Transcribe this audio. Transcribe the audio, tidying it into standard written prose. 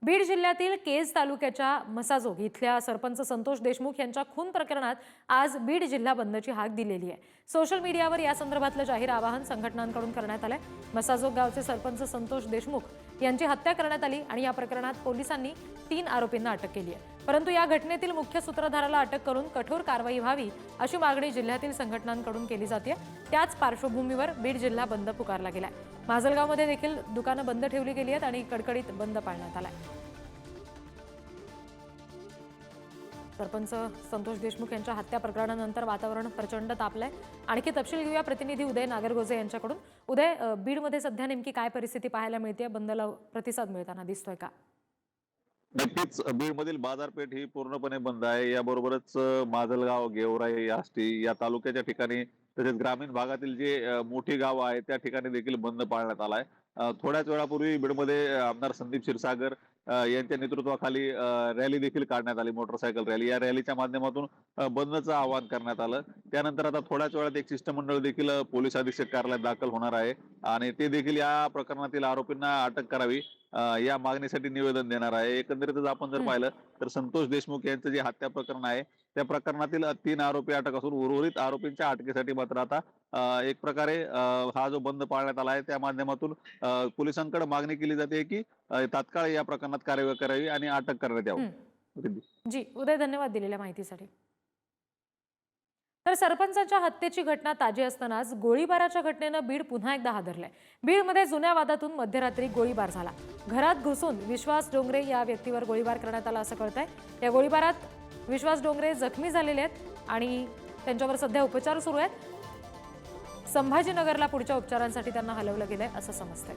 बीड जिल्ह्यातील केज तालुक्याच्या मसाजोग इथल्या सरपंच संतोष देशमुख यांच्या खून प्रकरणात आज बीड जिल्हा बंदची हाक दिलेली आहे। सोशल मीडियावर या संदर्भातलं जाहीर आवाहन संघटनांकडून करण्यात आलंय। मसाजोग गावचे सरपंच संतोष देशमुख यांची हत्या करण्यात आली आणि या प्रकरणात पोलिसांनी 3 आरोपींना अटक केली आहे। परंतु या घटनेतील मुख्य सूत्रधाराला अटक करून कठोर कारवाई व्हावी अशी मागणी जिल्ह्यातील संघटनांकडून केली जाते। त्याच पार्श्वभूमीवर बीड जिल्हा बंद पुकारला गेलाय। माजलगावमध्ये देखील दुकानं बंद ठेवली गेली आहेत आणि कडकडीत बंद पाळण्यात आलाय। सरपंच संतोष देशमुख यांच्या हत्या प्रकरणानंतर वातावरण प्रचंड तापलंय। आणखी तपशील घेऊया प्रतिनिधी उदय नागरगोजे यांच्याकडून। उदय, बीडमध्ये सध्या नेमकी काय परिस्थिती पाहायला मिळते? बंदला प्रतिसाद मिळताना दिसतोय का? नक्कीच बीडमधील बाजारपेठ ही पूर्णपणे बंद आहे। याबरोबरच माजलगाव, गेवराई, आष्टी या तालुक्याच्या ठिकाणी तसेच ग्रामीण भागातील जे मोठी गावं आहेत त्या ठिकाणी देखील बंद पाळण्यात आलाय। थोड्याच वेळापूर्वी बीडमध्ये आमदार संदीप क्षीरसागर यांच्या नेतृत्वाखाली रॅली देखील काढण्यात आली, मोटरसायकल रॅली। या रॅलीच्या माध्यमातून बंदचं आवाहन करण्यात आलं। त्यानंतर आता थोड्याच वेळात एक शिष्टमंडळ देखील पोलीस अधीक्षक कार्यालयात दाखल होणार आहे आणि ते देखील या प्रकरणातील आरोपींना अटक करावी या मागणीसाठी निवेदन देणार आहे। एकंदरीतच आपण जर पाहिलं तर संतोष देशमुख यांचं जे हत्या प्रकरण आहे त्या प्रकरणातील 3 आरोपी अटक असून उर्वरित आरोपींच्या अटकेसाठी मात्र आता एक प्रकारे हा जो बंद पाळण्यात आला आहे त्या माध्यमातून पोलिसांकडे मागणी केली जाते की तात्काळ या प्रकरणात कारवाई करावी आणि अटक करण्यात यावी। जी उदय, धन्यवाद दिलेल्या माहितीसाठी। तर सरपंचाच्या हत्येची घटना ताजी असतानाच गोळीबाराच्या घटनेनं बीड पुन्हा एकदा हादरलंय। बीडमध्ये जुन्या वादातून मध्यरात्री गोळीबार झाला। घरात घुसून विश्वास डोंगरे या व्यक्तीवर गोळीबार करण्यात आला असं कळतंय। या गोळीबारात विश्वास डोंगरे जखमी झालेले आहेत आणि त्यांच्यावर सध्या उपचार सुरू आहेत। संभाजीनगरला पुढच्या उपचारांसाठी त्यांना हलवलं गेलंय असं समजतंय।